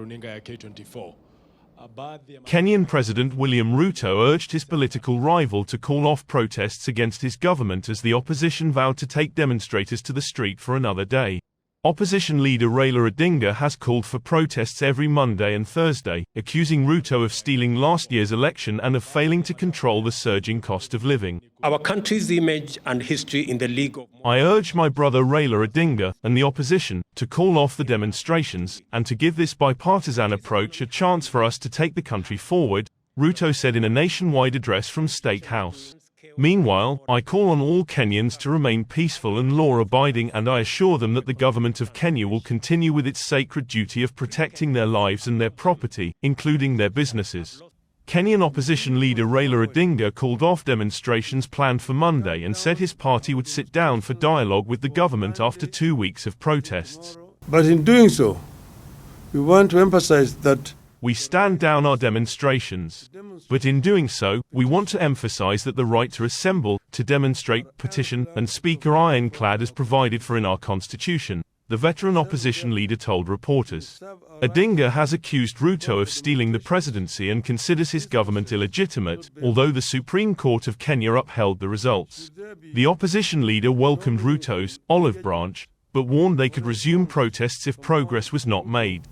runinga ya K24. Kenyan President William Ruto urged his political rival to call off protests against his government as the opposition vowed to take demonstrators to the street for another day. Opposition leader Raila Odinga has called for protests every Monday and Thursday, accusing Ruto of stealing last year's election and of failing to control the surging cost of living. Our country's image and history in the League of... I urge my brother Raila Odinga and the opposition to call off the demonstrations and to give this bipartisan approach a chance for us to take the country forward, Ruto said in a nationwide address from State House. Meanwhile, I call on all Kenyans to remain peaceful and law-abiding, and I assure them that the government of Kenya will continue with its sacred duty of protecting their lives and their property, including their businesses. Kenyan opposition leader Raila Odinga called off demonstrations planned for Monday and said his party would sit down for dialogue with the government after 2 weeks of protests. But in doing so, we want to emphasize that we stand down our demonstrations. But in doing so, we want to emphasize that the right to assemble, to demonstrate, petition, and speak are ironclad as provided for in our constitution, the veteran opposition leader told reporters. Odinga has accused Ruto of stealing the presidency and considers his government illegitimate, although the Supreme Court of Kenya upheld the results. The opposition leader welcomed Ruto's olive branch, but warned they could resume protests if progress was not made.